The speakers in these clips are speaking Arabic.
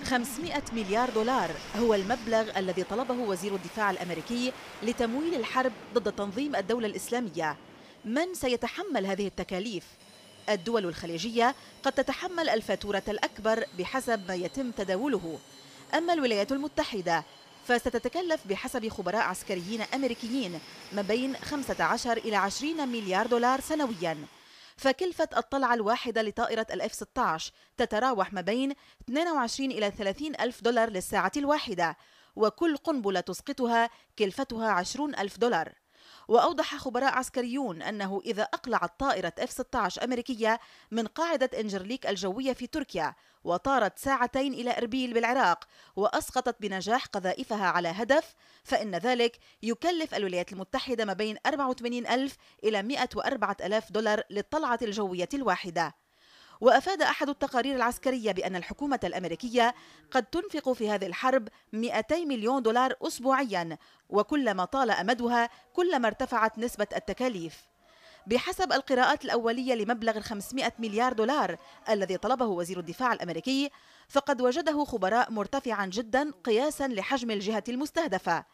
500 مليار دولار هو المبلغ الذي طلبه وزير الدفاع الأمريكي لتمويل الحرب ضد تنظيم الدولة الإسلامية. من سيتحمل هذه التكاليف؟ الدول الخليجية قد تتحمل الفاتورة الأكبر بحسب ما يتم تداوله، أما الولايات المتحدة فستتكلف بحسب خبراء عسكريين أمريكيين ما بين 15 إلى 20 مليار دولار سنوياً. فكلفة الطلعة الواحدة لطائرة الF-16 تتراوح ما بين 22 إلى 30 ألف دولار للساعة الواحدة، وكل قنبلة تسقطها كلفتها 20 ألف دولار. وأوضح خبراء عسكريون أنه إذا أقلعت طائرة F-16 أمريكية من قاعدة إنجرليك الجوية في تركيا وطارت ساعتين إلى إربيل بالعراق وأسقطت بنجاح قذائفها على هدف، فإن ذلك يكلف الولايات المتحدة ما بين 84 ألف إلى 104 ألاف دولار للطلعة الجوية الواحدة. وأفاد أحد التقارير العسكرية بأن الحكومة الأمريكية قد تنفق في هذه الحرب 200 مليون دولار أسبوعيا، وكلما طال أمدها كلما ارتفعت نسبة التكاليف. بحسب القراءات الأولية لمبلغ 500 مليار دولار الذي طلبه وزير الدفاع الأمريكي، فقد وجده خبراء مرتفعا جدا قياسا لحجم الجهة المستهدفة.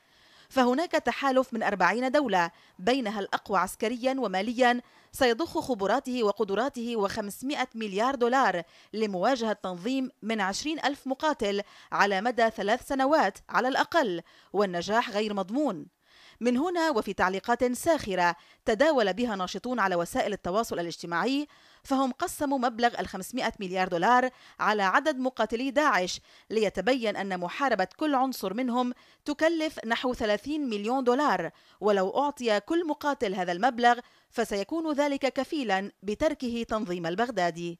فهناك تحالف من 40 دولة بينها الأقوى عسكريا وماليا سيضخ خبراته وقدراته و500 مليار دولار لمواجهة تنظيم من 20 ألف مقاتل على مدى 3 سنوات على الأقل، والنجاح غير مضمون. من هنا وفي تعليقات ساخرة تداول بها ناشطون على وسائل التواصل الاجتماعي، فهم قسموا مبلغ 500 مليار دولار على عدد مقاتلي داعش ليتبين أن محاربة كل عنصر منهم تكلف نحو 30 مليون دولار، ولو أعطي كل مقاتل هذا المبلغ فسيكون ذلك كفيلا بتركه تنظيم البغدادي.